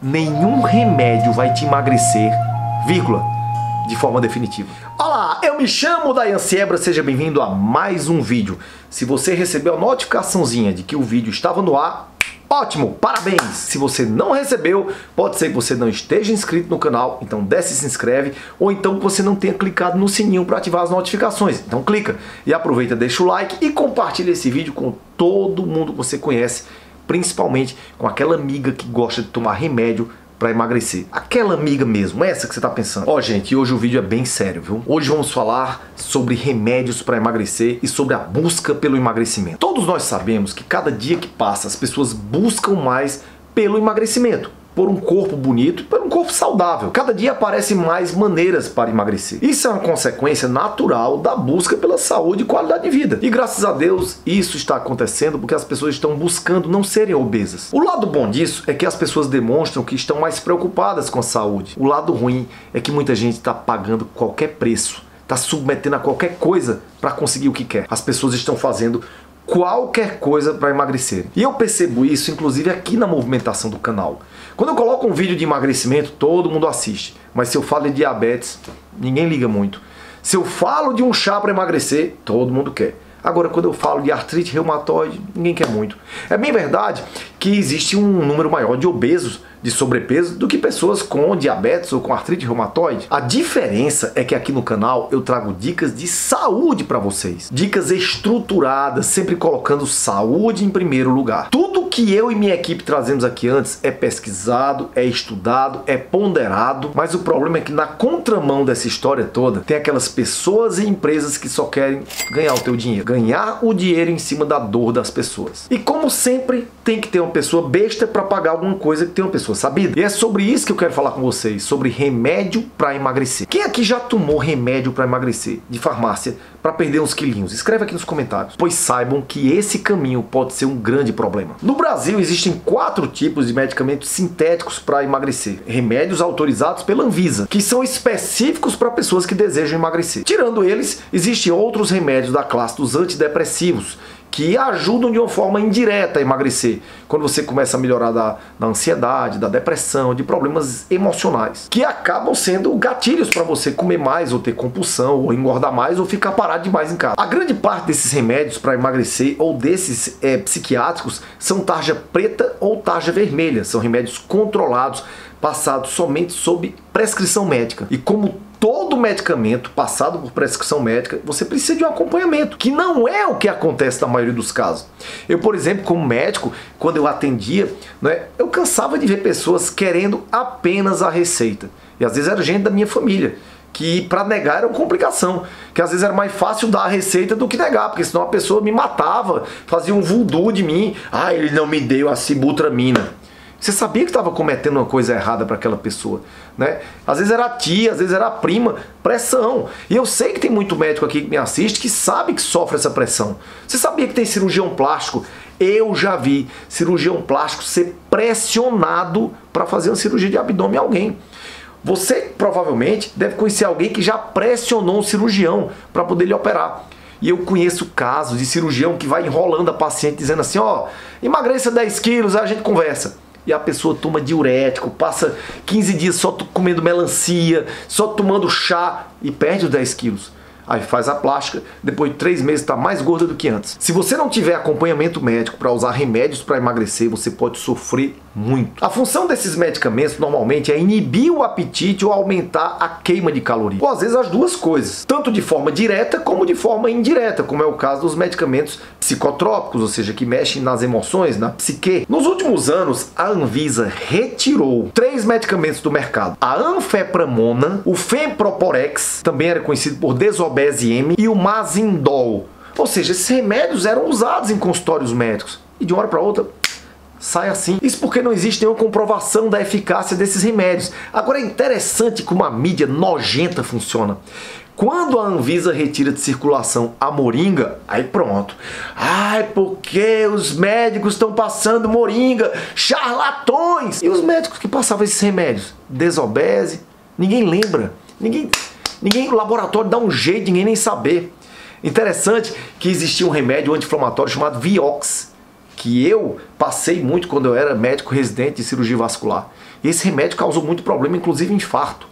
Nenhum remédio vai te emagrecer, vírgula, de forma definitiva. Olá, eu me chamo Dayan Siebra, seja bem-vindo a mais um vídeo. Se você recebeu a notificaçãozinha de que o vídeo estava no ar, ótimo, parabéns! Se você não recebeu, pode ser que você não esteja inscrito no canal, então desce e se inscreve, ou então que você não tenha clicado no sininho para ativar as notificações. Então clica e aproveita, deixa o like e compartilha esse vídeo com todo mundo que você conhece, principalmente com aquela amiga que gosta de tomar remédio para emagrecer. Aquela amiga mesmo, essa que você tá pensando. Ó, gente, hoje o vídeo é bem sério, viu? Hoje vamos falar sobre remédios para emagrecer e sobre a busca pelo emagrecimento. Todos nós sabemos que cada dia que passa as pessoas buscam mais pelo emagrecimento, por um corpo bonito e por um corpo saudável. Cada dia aparecem mais maneiras para emagrecer. Isso é uma consequência natural da busca pela saúde e qualidade de vida. E graças a Deus isso está acontecendo porque as pessoas estão buscando não serem obesas. O lado bom disso é que as pessoas demonstram que estão mais preocupadas com a saúde. O lado ruim é que muita gente está pagando qualquer preço, está submetendo a qualquer coisa para conseguir o que quer. As pessoas estão fazendo qualquer coisa para emagrecer. E eu percebo isso inclusive aqui na movimentação do canal. Quando eu coloco um vídeo de emagrecimento, todo mundo assiste. Mas se eu falo de diabetes, ninguém liga muito. Se eu falo de um chá para emagrecer, todo mundo quer. Agora, quando eu falo de artrite reumatoide, ninguém quer muito. É bem verdade que existe um número maior de obesos, de sobrepeso, do que pessoas com diabetes ou com artrite reumatoide. A diferença é que aqui no canal eu trago dicas de saúde para vocês. Dicas estruturadas, sempre colocando saúde em primeiro lugar. Tudo que eu e minha equipe trazemos aqui antes é pesquisado, é estudado, é ponderado, mas o problema é que na contramão dessa história toda, tem aquelas pessoas e empresas que só querem ganhar o teu dinheiro. Ganhar o dinheiro em cima da dor das pessoas. E como sempre, tem que ter uma pessoa besta para pagar alguma coisa que tem uma pessoa sabida. E é sobre isso que eu quero falar com vocês, sobre remédio para emagrecer. Quem aqui já tomou remédio para emagrecer de farmácia para perder uns quilinhos? Escreve aqui nos comentários, pois saibam que esse caminho pode ser um grande problema. No Brasil existem 4 tipos de medicamentos sintéticos para emagrecer. Remédios autorizados pela Anvisa, que são específicos para pessoas que desejam emagrecer. Tirando eles, existem outros remédios da classe dos antidepressivos, que ajudam de uma forma indireta a emagrecer, quando você começa a melhorar da ansiedade, da depressão, de problemas emocionais, que acabam sendo gatilhos para você comer mais, ou ter compulsão, ou engordar mais, ou ficar parado demais em casa. A grande parte desses remédios para emagrecer, ou desses psiquiátricos, são tarja preta ou tarja vermelha, são remédios controlados, passados somente sob prescrição médica. E como todo medicamento passado por prescrição médica, você precisa de um acompanhamento, que não é o que acontece na maioria dos casos. Eu, por exemplo, como médico, quando eu atendia, eu cansava de ver pessoas querendo apenas a receita. E às vezes era gente da minha família, que para negar era uma complicação, que às vezes era mais fácil dar a receita do que negar, porque senão a pessoa me matava, fazia um voodoo de mim. Ah, ele não me deu a sibutramina. Você sabia que estava cometendo uma coisa errada para aquela pessoa, né? Às vezes era a tia, às vezes era a prima, pressão. E eu sei que tem muito médico aqui que me assiste que sabe que sofre essa pressão. Você sabia que tem cirurgião plástico? Eu já vi cirurgião plástico ser pressionado para fazer uma cirurgia de abdômen a alguém. Você provavelmente deve conhecer alguém que já pressionou um cirurgião para poder lhe operar. E eu conheço casos de cirurgião que vai enrolando a paciente dizendo assim, ó, emagreça 10 quilos, aí a gente conversa. E a pessoa toma diurético, passa 15 dias só comendo melancia, só tomando chá e perde os 10 quilos. Aí faz a plástica, depois de 3 meses está mais gorda do que antes. Se você não tiver acompanhamento médico para usar remédios para emagrecer, você pode sofrer muito. A função desses medicamentos normalmente é inibir o apetite ou aumentar a queima de calorias. Ou às vezes as duas coisas, tanto de forma direta como de forma indireta, como é o caso dos medicamentos psicotrópicos, ou seja, que mexem nas emoções, na psique. Nos últimos anos, a Anvisa retirou 3 medicamentos do mercado. A anfepramona, o femproporex, também era conhecido por Desobese M, e o Mazindol. Ou seja, esses remédios eram usados em consultórios médicos. E de uma hora para outra, sai assim. Isso porque não existe nenhuma comprovação da eficácia desses remédios. Agora é interessante como a mídia nojenta funciona. Quando a Anvisa retira de circulação a moringa, aí pronto. Ai, porque os médicos estão passando moringa, charlatões! E os médicos que passavam esses remédios? Desobese, ninguém lembra. O laboratório dá um jeito, ninguém nem saber. Interessante que existia um remédio anti-inflamatório chamado Vioxx, que eu passei muito quando eu era médico residente de cirurgia vascular. E esse remédio causou muito problema, inclusive infarto.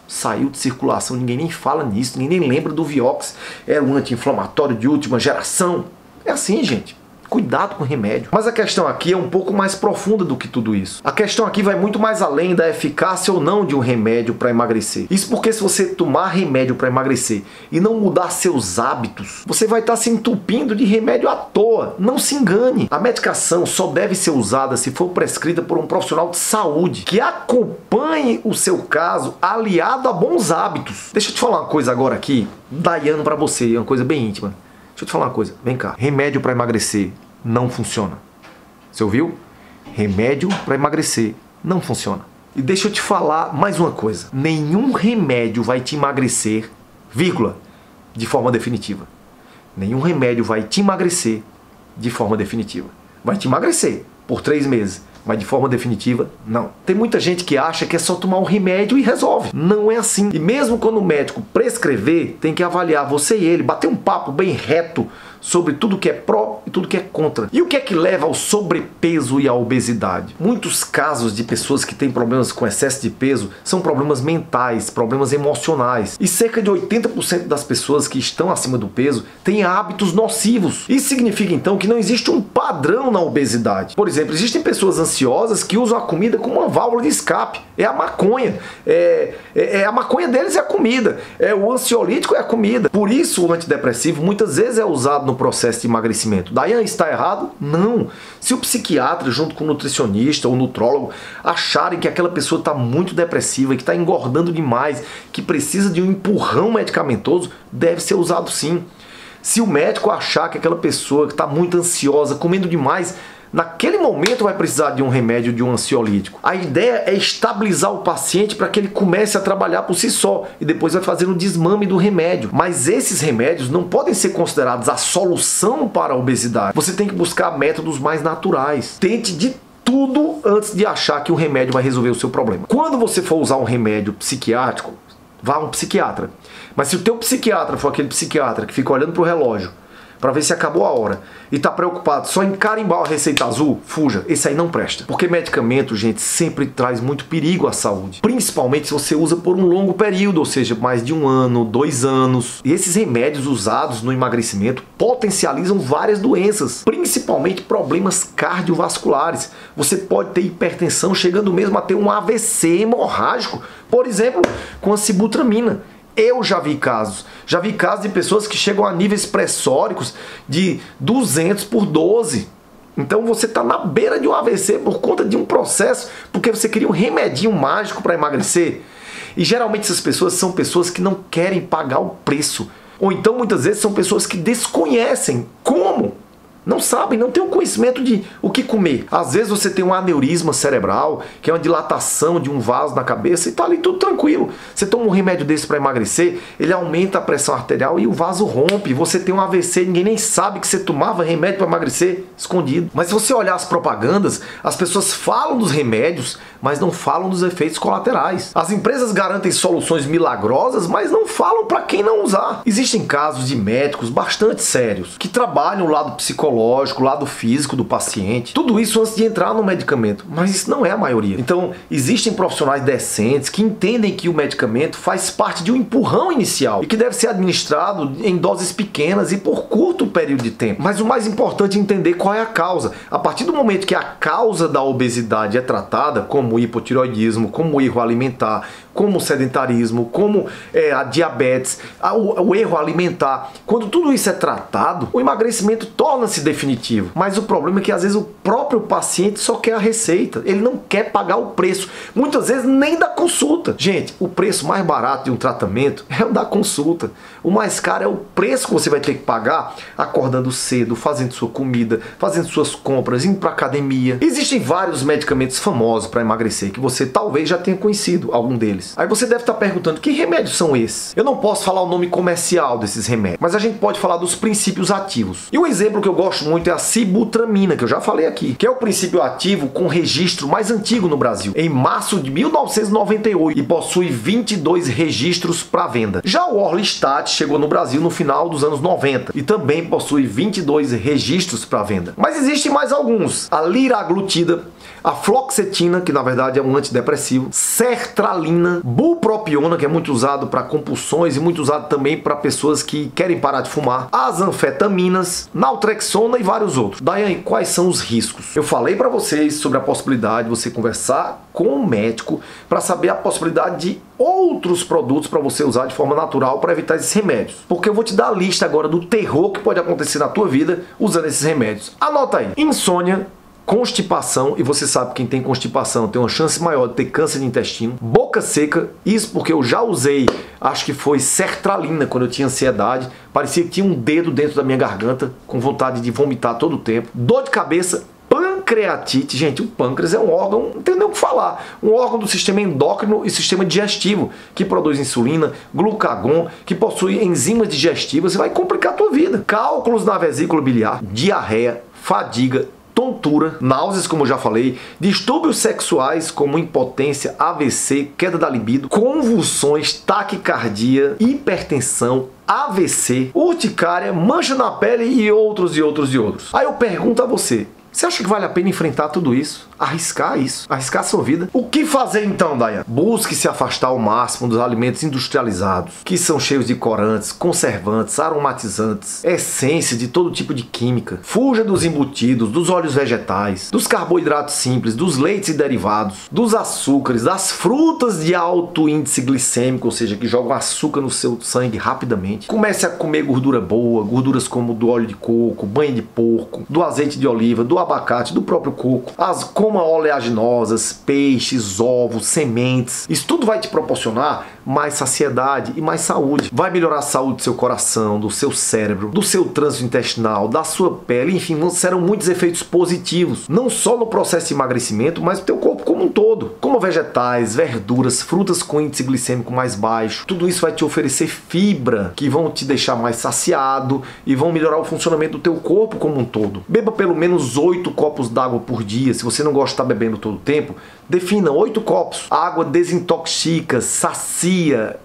Saiu de circulação, ninguém nem fala nisso, ninguém nem lembra do Vioxx. Era um anti-inflamatório de última geração. É assim, gente. Cuidado com o remédio. Mas a questão aqui é um pouco mais profunda do que tudo isso. A questão aqui vai muito mais além da eficácia ou não de um remédio para emagrecer. Isso porque se você tomar remédio para emagrecer e não mudar seus hábitos, você vai estar se entupindo de remédio à toa. Não se engane. A medicação só deve ser usada se for prescrita por um profissional de saúde que acompanhe o seu caso aliado a bons hábitos. Deixa eu te falar uma coisa agora aqui, Daiane, para você, uma coisa bem íntima. Deixa eu te falar uma coisa, vem cá. Remédio para emagrecer não funciona. Você ouviu? Remédio para emagrecer não funciona. E deixa eu te falar mais uma coisa. Nenhum remédio vai te emagrecer, vírgula, de forma definitiva. Nenhum remédio vai te emagrecer de forma definitiva. Vai te emagrecer por 3 meses. Mas de forma definitiva, não. Tem muita gente que acha que é só tomar um remédio e resolve. Não é assim. E mesmo quando o médico prescrever, tem que avaliar você e ele, bater um papo bem reto sobre tudo que é pró e tudo que é contra. E o que é que leva ao sobrepeso e à obesidade? Muitos casos de pessoas que têm problemas com excesso de peso são problemas mentais, problemas emocionais. E cerca de 80% das pessoas que estão acima do peso têm hábitos nocivos. Isso significa então que não existe um padrão na obesidade. Por exemplo, existem pessoas ansiosas que usam a comida como uma válvula de escape. É a maconha. A maconha deles é a comida. O ansiolítico é a comida. Por isso o antidepressivo muitas vezes é usado no processo de emagrecimento. Daiane, está errado? Não. Se o psiquiatra, junto com o nutricionista ou nutrólogo, acharem que aquela pessoa está muito depressiva, que está engordando demais, que precisa de um empurrão medicamentoso, deve ser usado sim. Se o médico achar que aquela pessoa que está muito ansiosa, comendo demais, naquele momento vai precisar de um remédio, de um ansiolítico. A ideia é estabilizar o paciente para que ele comece a trabalhar por si só e depois vai fazer um desmame do remédio. Mas esses remédios não podem ser considerados a solução para a obesidade. Você tem que buscar métodos mais naturais. Tente de tudo antes de achar que o remédio vai resolver o seu problema. Quando você for usar um remédio psiquiátrico, vá a um psiquiatra. Mas se o teu psiquiatra for aquele psiquiatra que fica olhando para o relógio para ver se acabou a hora e está preocupado só em carimbar a receita azul, fuja, esse aí não presta. Porque medicamento, gente, sempre traz muito perigo à saúde. Principalmente se você usa por um longo período, ou seja, mais de 1 ano, 2 anos. E esses remédios usados no emagrecimento potencializam várias doenças, principalmente problemas cardiovasculares. Você pode ter hipertensão, chegando mesmo a ter um AVC hemorrágico, por exemplo, com a sibutramina. Eu já vi casos de pessoas que chegam a níveis pressóricos de 200 por 12. Então você está na beira de um AVC por conta de um processo, porque você queria um remedinho mágico para emagrecer. E geralmente essas pessoas são pessoas que não querem pagar o preço. Ou então muitas vezes são pessoas que desconhecem como. Não sabem, não têm o conhecimento de o que comer. Às vezes você tem um aneurisma cerebral, que é uma dilatação de um vaso na cabeça e tá ali tudo tranquilo. Você toma um remédio desse para emagrecer, ele aumenta a pressão arterial e o vaso rompe. Você tem um AVC, ninguém nem sabe que você tomava remédio para emagrecer escondido. Mas se você olhar as propagandas, as pessoas falam dos remédios, mas não falam dos efeitos colaterais. As empresas garantem soluções milagrosas, mas não falam para quem não usar. Existem casos de médicos bastante sérios que trabalham o lado psicológico, o lado físico do paciente, tudo isso antes de entrar no medicamento, mas isso não é a maioria. Então, existem profissionais decentes que entendem que o medicamento faz parte de um empurrão inicial e que deve ser administrado em doses pequenas e por curto período de tempo. Mas o mais importante é entender qual é a causa. A partir do momento que a causa da obesidade é tratada, como o hipotireoidismo, como o erro alimentar, como o sedentarismo, como a diabetes, o erro alimentar, quando tudo isso é tratado, o emagrecimento torna-se definitivo. Mas o problema é que às vezes o próprio paciente só quer a receita, ele não quer pagar o preço, muitas vezes nem da consulta. Gente, o preço mais barato de um tratamento é o da consulta. O mais caro é o preço que você vai ter que pagar acordando cedo, fazendo sua comida, fazendo suas compras, indo para academia. Existem vários medicamentos famosos para emagrecer que você talvez já tenha conhecido algum deles. Aí você deve estar perguntando, que remédios são esses? Eu não posso falar o nome comercial desses remédios, mas a gente pode falar dos princípios ativos. E o exemplo que que eu gosto muito é a sibutramina, que eu já falei aqui, que é o princípio ativo com registro mais antigo no Brasil, em março de 1998, e possui 22 registros para venda. Já o Orlistat chegou no Brasil no final dos anos 90 e também possui 22 registros para venda. Mas existem mais alguns: a liraglutida, a fluoxetina, que na verdade é um antidepressivo, sertralina, bupropiona, que é muito usado para compulsões e muito usado também para pessoas que querem parar de fumar, as anfetaminas, naltrexona e vários outros. Daiane, quais são os riscos? Eu falei para vocês sobre a possibilidade de você conversar com um médico para saber a possibilidade de outros produtos para você usar de forma natural para evitar esses remédios. Porque eu vou te dar a lista agora do terror que pode acontecer na tua vida usando esses remédios. Anota aí: insônia, constipação, e você sabe que quem tem constipação tem uma chance maior de ter câncer de intestino, boca seca, isso porque eu já usei, acho que foi sertralina quando eu tinha ansiedade, parecia que tinha um dedo dentro da minha garganta, com vontade de vomitar todo o tempo, dor de cabeça, pancreatite. Gente, o pâncreas é um órgão, não tem nem o que falar, um órgão do sistema endócrino e sistema digestivo, que produz insulina, glucagon, que possui enzimas digestivas e vai complicar a tua vida. Cálculos na vesícula biliar, diarreia, fadiga, tontura, náuseas, como eu já falei, distúrbios sexuais como impotência, AVC, queda da libido, convulsões, taquicardia, hipertensão, AVC, urticária, mancha na pele e outros. Aí eu pergunto a você: você acha que vale a pena enfrentar tudo isso? Arriscar a sua vida? O que fazer então, Daiane? Busque se afastar ao máximo dos alimentos industrializados, que são cheios de corantes, conservantes, aromatizantes, essências de todo tipo de química. Fuja dos embutidos, dos óleos vegetais, dos carboidratos simples, dos leites e derivados, dos açúcares, das frutas de alto índice glicêmico, ou seja, que jogam açúcar no seu sangue rapidamente. Comece a comer gordura boa, gorduras como do óleo de coco, banha de porco, do azeite de oliva, do abacate, do próprio coco, coma oleaginosas, peixes, ovos, sementes. Isso tudo vai te proporcionar mais saciedade e mais saúde. Vai melhorar a saúde do seu coração, do seu cérebro, do seu trânsito intestinal, da sua pele, enfim, serão muitos efeitos positivos, não só no processo de emagrecimento, mas no teu corpo como um todo. Como vegetais, verduras, frutas com índice glicêmico mais baixo, tudo isso vai te oferecer fibra, que vão te deixar mais saciado e vão melhorar o funcionamento do teu corpo como um todo. Beba pelo menos 8 copos d'água por dia. Se você não gosta de estar bebendo todo o tempo, defina 8 copos. A água desintoxica, sacia,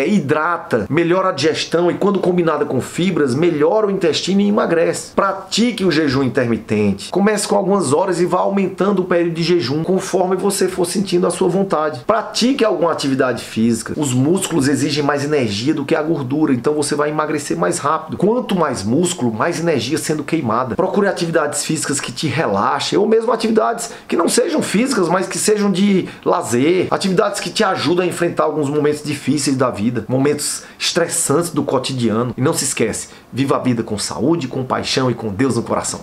hidrata, melhora a digestão e, quando combinada com fibras, melhora o intestino e emagrece. Pratique o jejum intermitente. Comece com algumas horas e vá aumentando o período de jejum conforme você for sentindo a sua vontade. Pratique alguma atividade física. Os músculos exigem mais energia do que a gordura, então você vai emagrecer mais rápido. Quanto mais músculo, mais energia sendo queimada. Procure atividades físicas que te relaxem, ou mesmo atividades que não sejam físicas, mas que sejam de lazer, atividades que te ajudam a enfrentar alguns momentos difíceis da vida, momentos estressantes do cotidiano. E não se esquece, viva a vida com saúde, com paixão e com Deus no coração.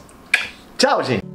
Tchau, gente!